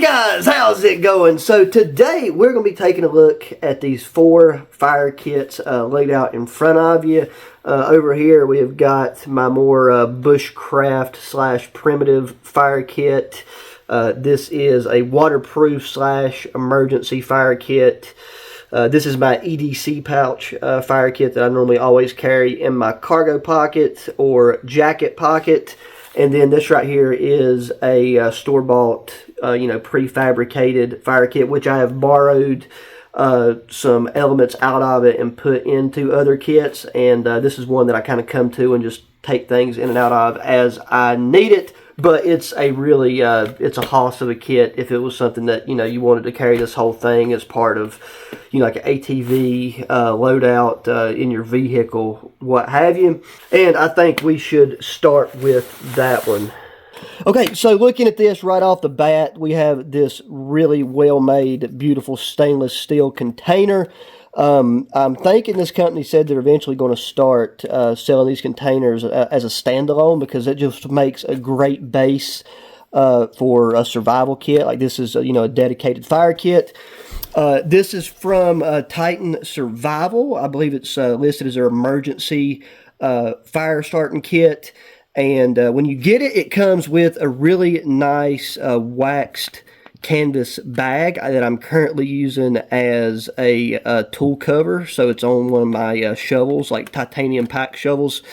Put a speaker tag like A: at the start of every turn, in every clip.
A: Howdy guys, how's it going? So today we're going to be taking a look at these 4 fire kits laid out in front of you. Over here we have got my more bushcraft / primitive fire kit. This is a waterproof / emergency fire kit. This is my EDC pouch fire kit that I normally always carry in my cargo pocket or jacket pocket. And then this right here is a store-bought, prefabricated fire kit, which I have borrowed some elements out of it and put into other kits. And this is one that I kind of come to and just take things in and out of as I need it. But it's a really, it's a hoss of a kit if it was something that, you wanted to carry this whole thing as part of, like an ATV loadout in your vehicle, what have you. And I think we should start with that one. Okay, so looking at this right off the bat, we have this really well-made, beautiful stainless steel container. I'm thinking this company said they're eventually going to start selling these containers as a standalone, because it just makes a great base for a survival kit. Like this is a dedicated fire kit. This is from Titan Survival. I believe it's listed as their emergency fire starting kit. And when you get it, it comes with a really nice waxed canvas bag that I'm currently using as a tool cover. So it's on one of my shovels, like titanium pack shovels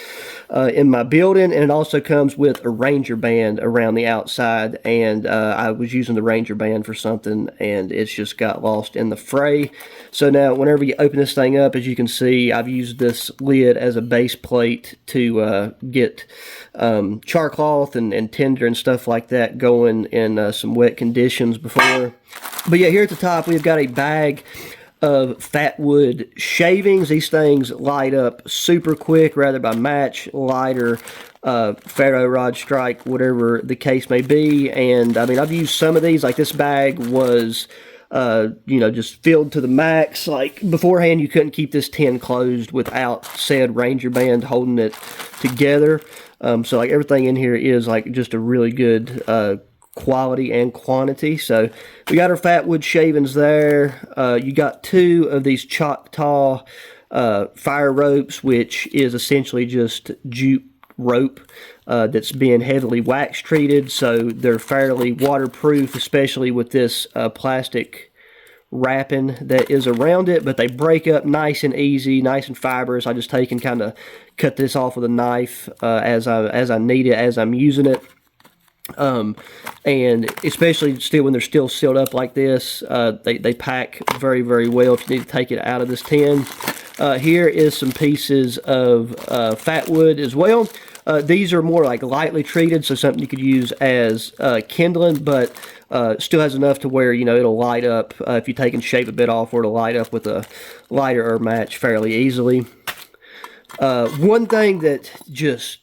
A: in my building. And it also comes with a Ranger band around the outside. And I was using the Ranger band for something and it's just got lost in the fray. So now whenever you open this thing up, as you can see, I've used this lid as a base plate to get char cloth and tinder and stuff like that going in some wet conditions before. But yeah, here at the top we've got a bag of fat wood shavings. These things light up super quick, rather by match, lighter, ferro rod strike, whatever the case may be. And I mean, I've used some of these. Like this bag was just filled to the max. Like beforehand, you couldn't keep this tin closed without said Ranger band holding it together. So like everything in here is like just a really good quality and quantity. So we got our fat wood shavings there. You got 2 of these Choctaw fire ropes, which is essentially just jute rope that's being heavily wax treated, so they're fairly waterproof, especially with this plastic wrapping that is around it. But they break up nice and easy, nice and fibrous. I just take and kind of cut this off with a knife as I need it, as I'm using it. And especially still when they're still sealed up like this, they pack very, very well if you need to take it out of this tin. Here is some pieces of fat wood as well. These are more like lightly treated, so something you could use as kindling, but still has enough to where, it'll light up if you take and shave a bit off, or it'll light up with a lighter or match fairly easily. One thing that just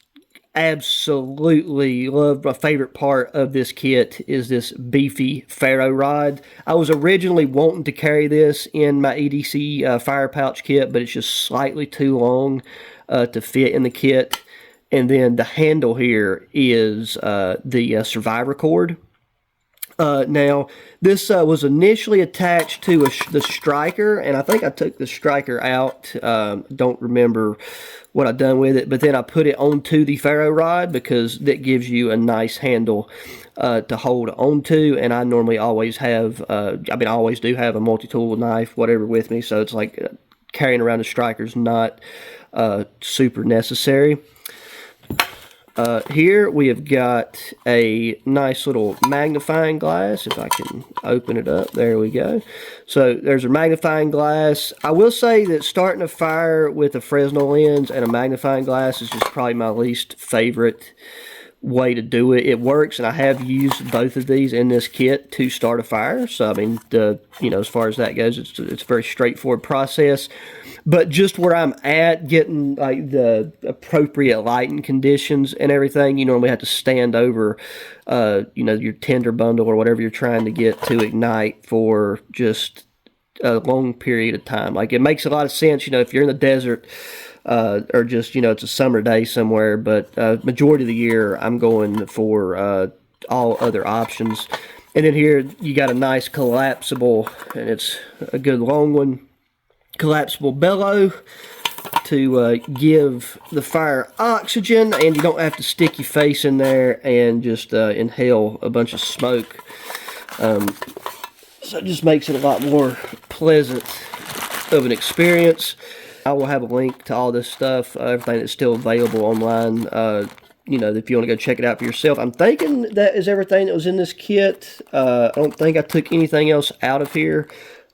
A: absolutely love, my favorite part of this kit, is this beefy ferro rod. I was originally wanting to carry this in my EDC fire pouch kit, but it's just slightly too long to fit in the kit. And then the handle here is the survivor cord. Now, this was initially attached to the striker, and I think I took the striker out. Don't remember what I've done with it, but then I put it onto the ferro rod because that gives you a nice handle to hold onto. And I normally always have, I always do have a multi-tool knife, whatever, with me, so it's like carrying around a striker is not super necessary. Here we have got a nice little magnifying glass. If I can open it up, there we go. So there's a magnifying glass. I will say that starting a fire with a Fresnel lens and a magnifying glass is just probably my least favorite way to do it. It works, and I have used both of these in this kit to start a fire. So I mean, as far as that goes, it's a very straightforward process. But just where I'm at, getting like the appropriate lighting conditions and everything, you normally have to stand over, your tinder bundle or whatever you're trying to get to ignite for just a long period of time. Like, it makes a lot of sense, if you're in the desert, or just, it's a summer day somewhere. But majority of the year, I'm going for all other options. And then here you got a nice collapsible, and it's a good long one, collapsible bellow to give the fire oxygen, and you don't have to stick your face in there and just inhale a bunch of smoke. So it just makes it a lot more pleasant of an experience. I will have a link to all this stuff, everything that's still available online, you know, if you want to go check it out for yourself. I'm thinking that is everything that was in this kit. I don't think I took anything else out of here,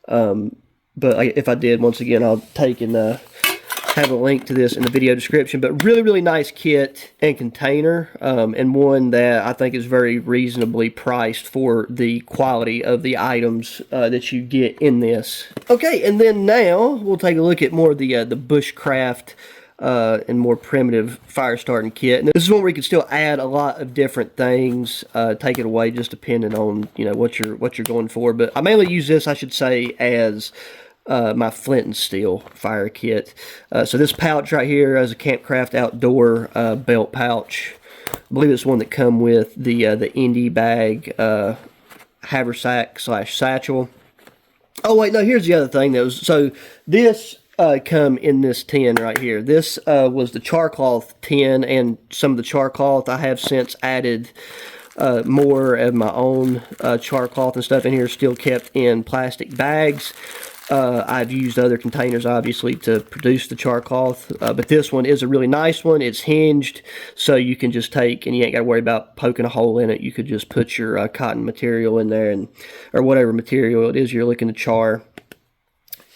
A: but if I did, once again, I'll take and have a link to this in the video description. But really, really nice kit and container, and one that I think is very reasonably priced for the quality of the items that you get in this. Okay, and then now we'll take a look at more of the Bushcraft and more primitive fire starting kit. And this is one where you can still add a lot of different things, take it away just depending on, you know, what you're going for. But I mainly use this, I should say, as my flint and steel fire kit. So this pouch right here is a Campcraft Outdoor belt pouch. I believe it's one that come with the indie bag haversack / satchel. Oh wait, no, here's the other thing that was, so this come in this tin right here. This was the char cloth tin, and some of the char cloth I have since added more of my own char cloth and stuff in here, still kept in plastic bags. I've used other containers, obviously, to produce the char cloth, but this one is a really nice one. It's hinged, so you can just take, and you ain't got to worry about poking a hole in it. You could just put your cotton material in there, and or whatever material it is you're looking to char.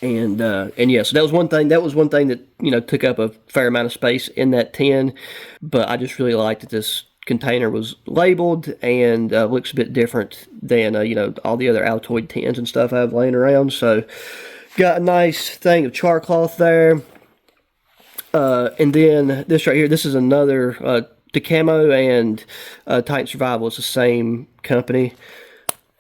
A: And yeah, so that was one thing. That was one thing that, you know, took up a fair amount of space in that tin. But I just really liked that this container was labeled and looks a bit different than you know, all the other Altoid tins and stuff I have laying around. So got a nice thing of char cloth there. And then this right here, this is another Decamo and Titan Survival. It's the same company,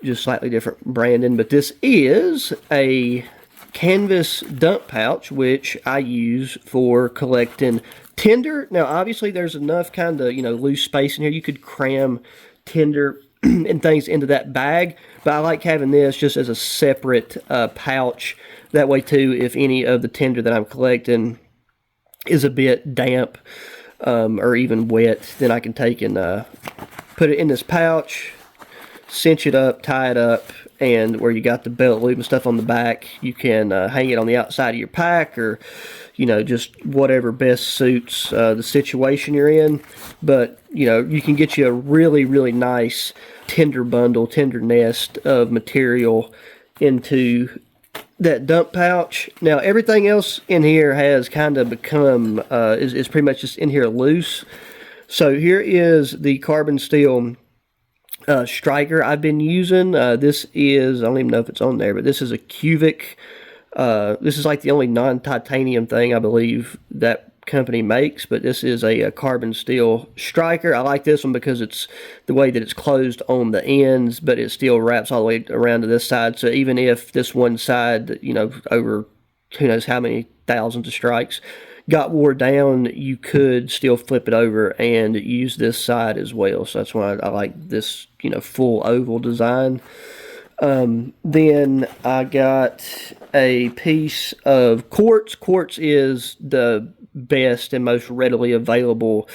A: just slightly different branding. But this is a canvas dump pouch, which I use for collecting tinder. Now, obviously, there's enough kind of, you know, loose space in here. You could cram tinder and things into that bag, but I like having this just as a separate pouch. That way, too, if any of the tinder that I'm collecting is a bit damp or even wet, then I can take and put it in this pouch, cinch it up, tie it up, and where you got the belt loop and stuff on the back, you can hang it on the outside of your pack, or, you know, just whatever best suits the situation you're in. But, you know, you can get you a really, really nice tinder bundle, tinder nest of material into that dump pouch. Now, everything else in here has kind of become, is pretty much just in here loose. So here is the carbon steel striker I've been using. This is, I don't even know if it's on there, but this is a cubic. This is like the only non-titanium thing I believe that company makes, but this is a carbon steel striker. I like this one because it's the way that it's closed on the ends, but it still wraps all the way around to this side. So even if this one side, you know, over who knows how many thousands of strikes got wore down, you could still flip it over and use this side as well. So that's why I like this, you know, full oval design. Then I got a piece of quartz. Quartz is the best and most readily available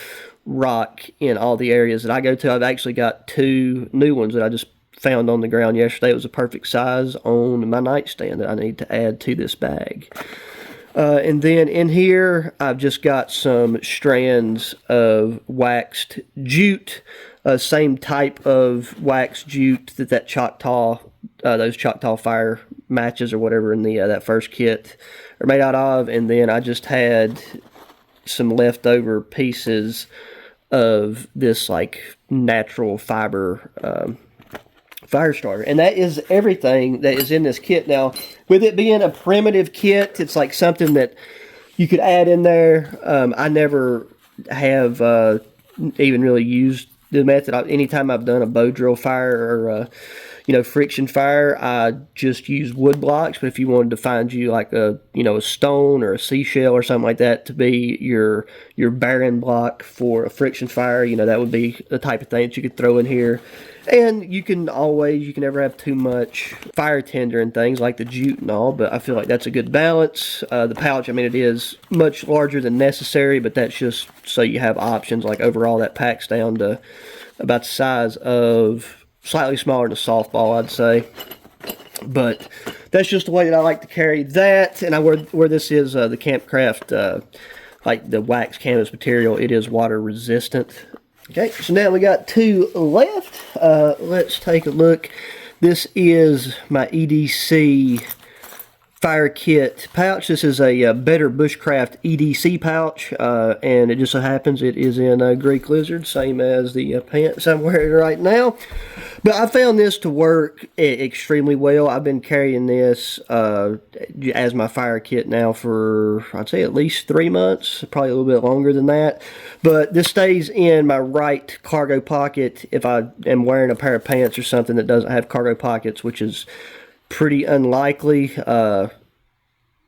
A: rock in all the areas that I go to. I've actually got 2 new ones that I just found on the ground yesterday. It was a perfect size on my nightstand that I need to add to this bag. And then in here, I've just got some strands of waxed jute, same type of waxed jute that Choctaw, those Choctaw fire matches or whatever in the that first kit are made out of. And then I just had some leftover pieces of this like natural fiber fire starter, and that is everything that is in this kit. Now, with it being a primitive kit, it's like something that you could add in there. I never have even really used the method. Anytime I've done a bow drill fire or friction fire, I just use wood blocks. But if you wanted to find you like a stone or a seashell or something like that to be your bearing block for a friction fire, that would be the type of thing that you could throw in here. And you can never have too much fire tinder and things like the jute and all, but I feel like that's a good balance. The pouch, I mean, it is much larger than necessary, but that's just so you have options. Like overall, that packs down to about the size of, slightly smaller than a softball, I'd say. But that's just the way that I like to carry that. And I where this is the Campcraft, like the wax canvas material, it is water resistant. Okay, so now we got 2 left. Let's take a look. This is my EDC fire kit pouch. This is a Better Bushcraft EDC pouch, and it just so happens it is in Greek Lizard, same as the pants I'm wearing right now. But I found this to work extremely well. I've been carrying this as my fire kit now for, I'd say, at least 3 months, probably a little bit longer than that. But this stays in my right cargo pocket if I am wearing a pair of pants or something that doesn't have cargo pockets, which is pretty unlikely.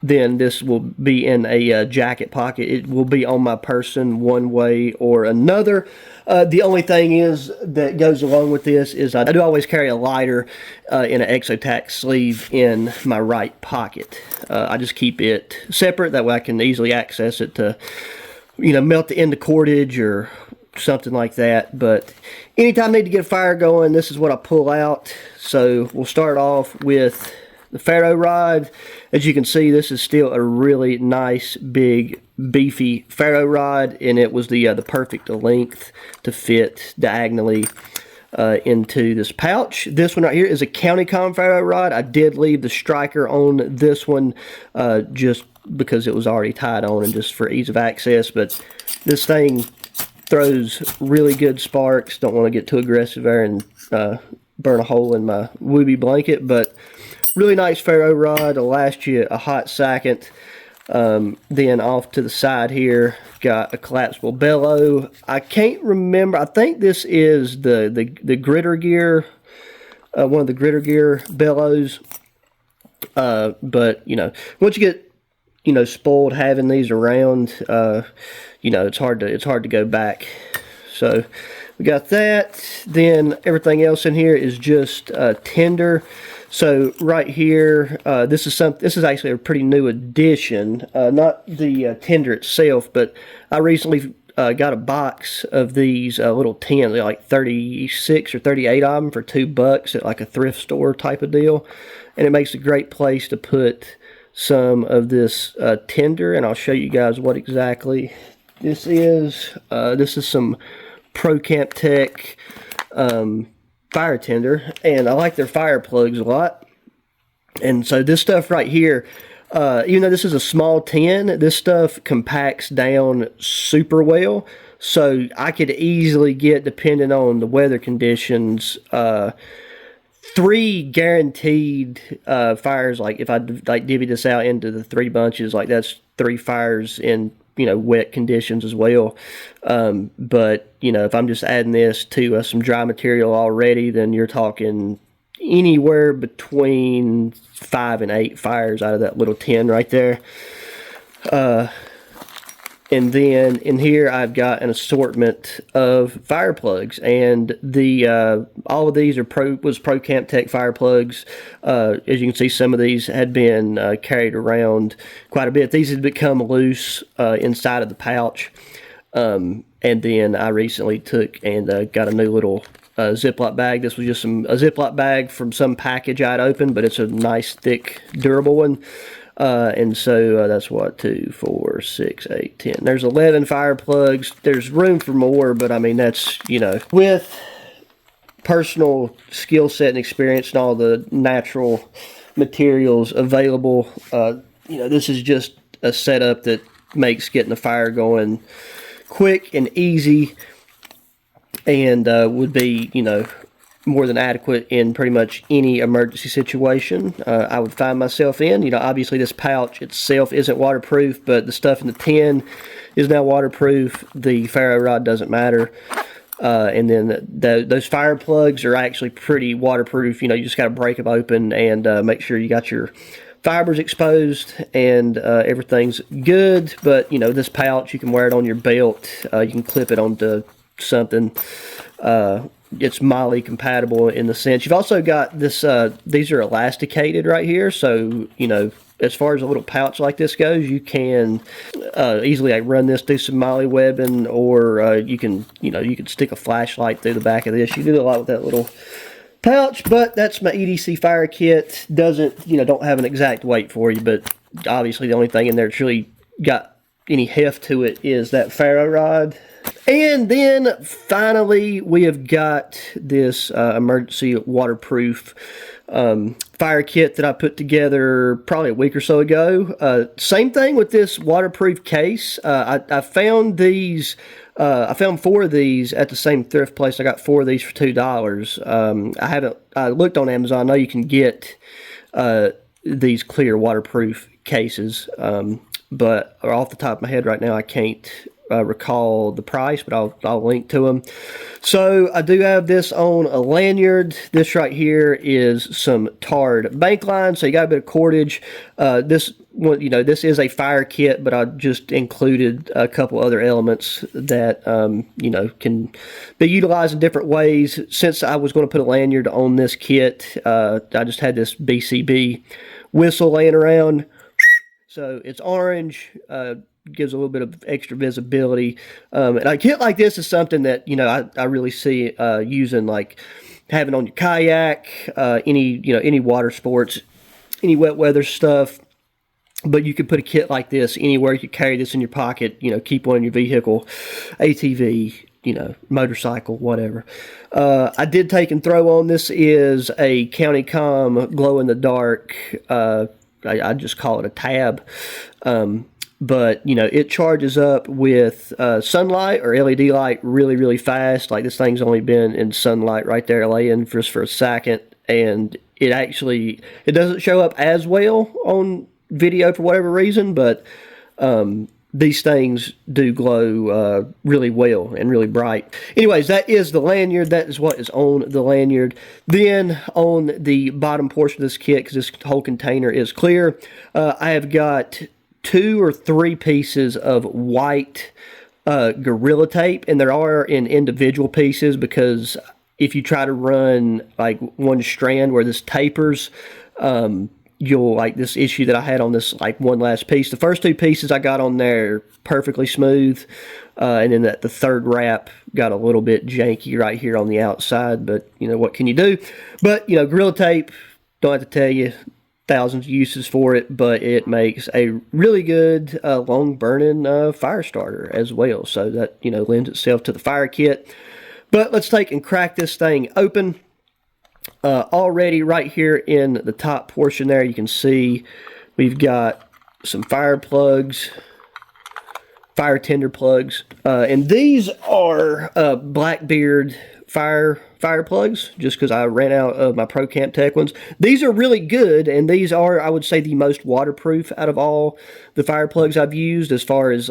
A: Then this will be in a jacket pocket. It will be on my person one way or another. The only thing is that goes along with this is I do always carry a lighter in an Exotac sleeve in my right pocket. I just keep it separate, that way I can easily access it to melt the end of cordage or something like that. But anytime I need to get a fire going, this is what I pull out. So we'll start off with the ferro rod. As you can see, this is still a really nice, big, beefy ferro rod, and it was the perfect length to fit diagonally into this pouch. This one right here is a County-Com ferro rod. I did leave the striker on this one just because it was already tied on and just for ease of access, but this thing throws really good sparks. Don't want to get too aggressive there and burn a hole in my Wooby blanket, but really nice ferro rod. Will last you a hot second. Then off to the side here, got a collapsible bellow. I can't remember. I think this is the Gritter Gear, one of the Gritter Gear bellows. But once you get spoiled having these around, it's hard to go back. So we got that. Then everything else in here is just tinder. So right here, this is actually a pretty new addition. Not the tinder itself, but I recently got a box of these little tins. They're like 36 or 38 of them for $2 at like a thrift store type of deal, and it makes a great place to put some of this tinder. And I'll show you guys what exactly this is. This is some ProCaliber fire tinder, and I like their fire plugs a lot. And so this stuff right here, even though this is a small tin, this stuff compacts down super well. So I could easily get, depending on the weather conditions, 3 guaranteed fires. Like if I divvy this out into the 3 bunches, like that's 3 fires in wet conditions as well. But if I'm just adding this to some dry material already, then you're talking anywhere between 5 and 8 fires out of that little tin right there. And then in here I've got an assortment of fire plugs, and all of these are ProCaliber fire plugs. As you can see, some of these had been carried around quite a bit. These had become loose inside of the pouch, and then I recently took and got a new little Ziploc bag. This was just a Ziploc bag from some package I'd opened, but it's a nice, thick, durable one. And so that's what, 2, 4, 6, 8, 10. There's 11 fire plugs. There's room for more, but I mean, that's, with personal skill set and experience and all the natural materials available, this is just a setup that makes getting the fire going quick and easy, and would be, more than adequate in pretty much any emergency situation I would find myself in. Obviously this pouch itself isn't waterproof, but the stuff in the tin is now waterproof. The ferro rod doesn't matter. And then those fire plugs are actually pretty waterproof. You know, you just got to break them open and make sure you got your fibers exposed and everything's good. But you know, this pouch, you can wear it on your belt. You can clip it onto something. It's MOLLE compatible in the sense. You've also got this, these are elasticated right here, so you know, as far as a little pouch like this goes, you can easily like run this through some MOLLE webbing, or you can stick a flashlight through the back of this. You do a lot with that little pouch. But that's my EDC fire kit. Doesn't, you know, don't have an exact weight for you, but obviously the only thing in there that's really got any heft to it is that ferro rod. And then finally we have got this emergency waterproof fire kit that I put together probably a week or so ago. Same thing with this waterproof case. I found these. I found 4 of these at the same thrift place. I got 4 of these for $2. I looked on Amazon. I know you can get these clear waterproof cases, but off the top of my head right now I can't recall the price, but I'll link to them. So I do have this on a lanyard. This right here is some tarred bank line, so you got a bit of cordage. This one, you know, this is a fire kit, but I just included a couple other elements that you know, can be utilized in different ways. Since I was going to put a lanyard on this kit, I just had this BCB whistle laying around. So it's orange. Gives a little bit of extra visibility, and a kit like this is something that, you know, I really see using, like having on your kayak, any water sports, any wet weather stuff. But you could put a kit like this anywhere. You could carry this in your pocket, you know, keep one in your vehicle, ATV, you know, motorcycle, whatever. I did take and throw on, this is a County Com glow in the dark. I just call it a tab. But, you know, it charges up with sunlight or LED light really, really fast. Like, this thing's only been in sunlight right there laying just for a second. And it doesn't show up as well on video for whatever reason, but these things do glow really well and really bright. Anyways, that is the lanyard. That is what is on the lanyard. Then on the bottom portion of this kit, because this whole container is clear, I have got 2 or 3 pieces of white Gorilla Tape, and there are in individual pieces, because if you try to run like one strand where this tapers, you'll, like this issue that I had on this like one last piece. The first 2 pieces I got on there perfectly smooth, and then the third wrap got a little bit janky right here on the outside, but you know, what can you do? But you know, Gorilla Tape, don't have to tell you, thousands of uses for it, but it makes a really good long burning fire starter as well, so that, you know, lends itself to the fire kit. But let's take and crack this thing open. Already right here in the top portion there, you can see we've got some fire plugs, fire tender plugs, and these are Blackbeard fire plugs, just because I ran out of my Pro-Camp Tech ones. These are really good, and these are, I would say, the most waterproof out of all the fire plugs I've used, as far as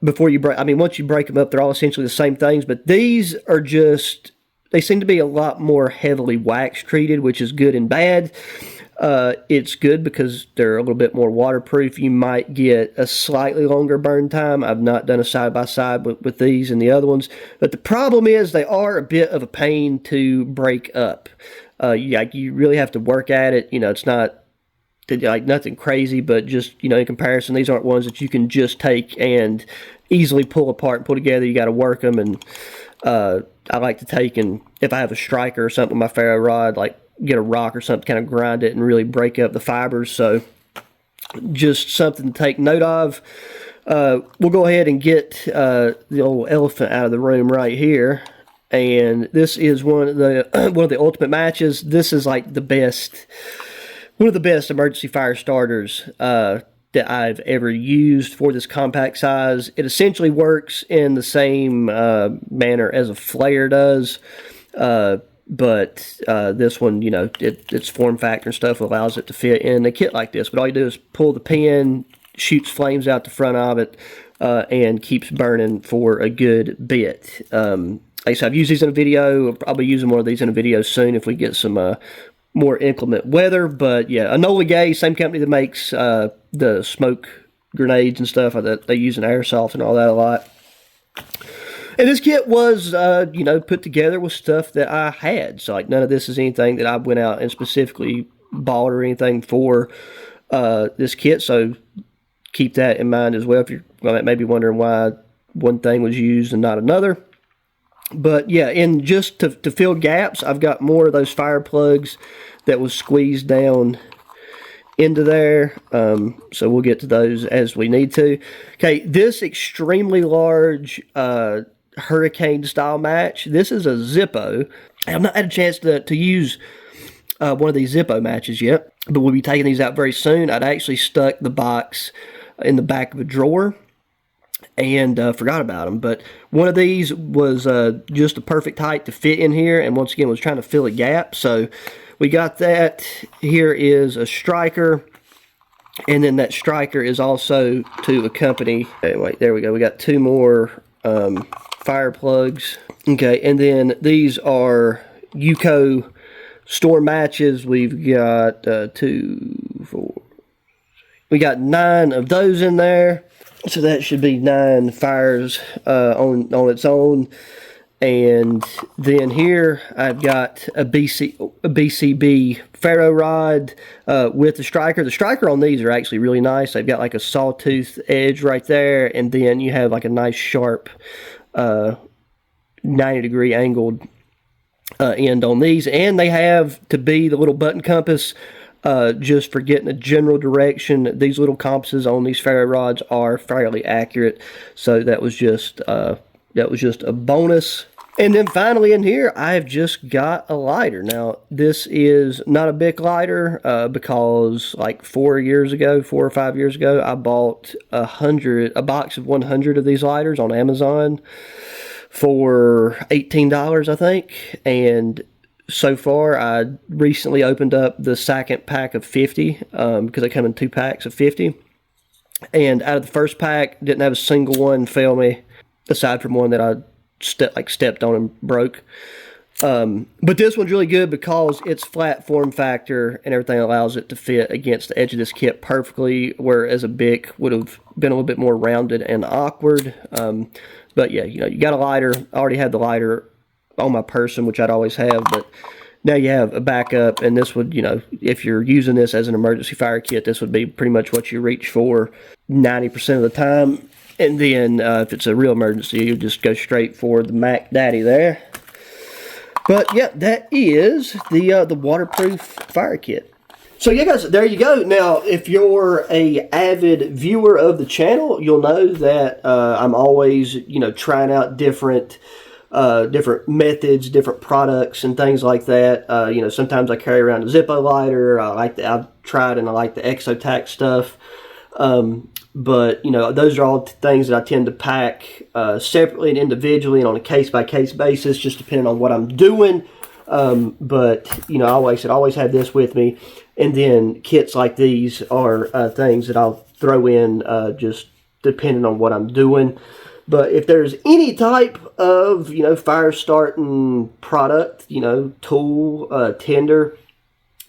A: before you break, I mean, once you break them up, they're all essentially the same things, but these are just, they seem to be a lot more heavily wax treated, which is good and bad. It's good because they're a little bit more waterproof. You might get a slightly longer burn time. I've not done a side-by-side with these and the other ones, but the problem is they are a bit of a pain to break up. You really have to work at it. You know, it's not like nothing crazy, but just, you know, in comparison, these aren't ones that you can just take and easily pull apart and put together. You got to work them, and I like to take, and if I have a striker or something with my ferro rod, like get a rock or something, kind of grind it and really break up the fibers. So just something to take note of. We'll go ahead and get the old elephant out of the room right here. And this is one of the ultimate matches. This is like the best, one of the best emergency fire starters that I've ever used for this compact size. It essentially works in the same manner as a flare does, but this one, you know, its form factor and stuff allows it to fit in a kit like this. But all you do is pull the pin, shoots flames out the front of it, and keeps burning for a good bit. Like I said, I've used these in a video. I'll be using one of these in a video soon if we get some more inclement weather. But yeah, Enola Gay, same company that makes the smoke grenades and stuff. That they use in airsoft and all that a lot. And this kit was, you know, put together with stuff that I had. So, like, none of this is anything that I went out and specifically bought or anything for this kit. So, keep that in mind as well if you're maybe wondering why one thing was used and not another. But, yeah, and just to fill gaps, I've got more of those fire plugs that was squeezed down into there. So, we'll get to those as we need to. Okay, this extremely large hurricane style match. This is a Zippo. I've not had a chance to use one of these Zippo matches yet, but we'll be taking these out very soon. I'd actually stuck the box in the back of a drawer and forgot about them, but one of these was just a perfect height to fit in here, and once again was trying to fill a gap. So we got that. Here is a striker, and then that striker is also to accompany. Okay, wait, there we go. We got two more fire plugs. Okay, and then these are UCO store matches. We've got 2, 4. We got 9 of those in there, so that should be 9 fires on its own. And then here I've got a BCB ferro rod with the striker. The striker on these are actually really nice. They've got like a sawtooth edge right there, and then you have like a nice sharp 90-degree angled end on these. And they have to be the little button compass just for getting a general direction. These little compasses on these ferro rods are fairly accurate, so that was just a bonus. And then finally in here, I've just got a lighter. Now, this is not a big lighter because like 4 or 5 years ago, I bought a box of 100 of these lighters on Amazon for $18, I think. And so far, I recently opened up the second pack of 50 because they come in 2 packs of 50. And out of the first pack, didn't have a single one fail me, aside from one that I stepped on and broke. But this one's really good because it's flat form factor and everything allows it to fit against the edge of this kit perfectly, whereas a Bic would have been a little bit more rounded and awkward. But yeah, you know, you got a lighter. I already had the lighter on my person, which I'd always have, but now you have a backup, and this would, you know, if you're using this as an emergency fire kit, this would be pretty much what you reach for 90% of the time. And then if it's a real emergency, you just go straight for the Mac Daddy there. But yeah, that is the waterproof fire kit. So yeah, guys, there you go. Now, if you're a avid viewer of the channel, you'll know that I'm always, you know, trying out different methods, different products, and things like that. You know, sometimes I carry around a Zippo lighter. I've tried and I like the Exotac stuff. But, you know, those are all things that I tend to pack separately and individually and on a case-by-case basis, just depending on what I'm doing. But, you know, I always have this with me. And then kits like these are things that I'll throw in just depending on what I'm doing. But if there's any type of, you know, fire starting product, you know, tool, tender,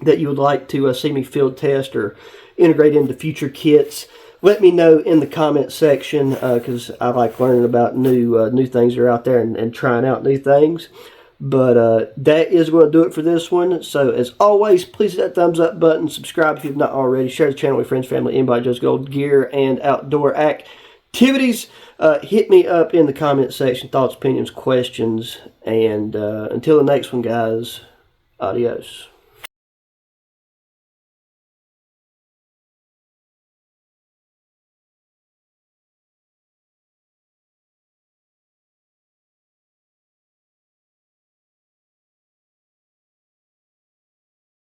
A: that you would like to see me field test or integrate into future kits, let me know in the comment section because I like learning about new things that are out there and trying out new things. But that is going to do it for this one. So as always, please hit that thumbs up button, subscribe if you've not already, share the channel with friends, family, anybody just gold gear and outdoor activities. Hit me up in the comment section, thoughts, opinions, questions, and until the next one, guys, adios.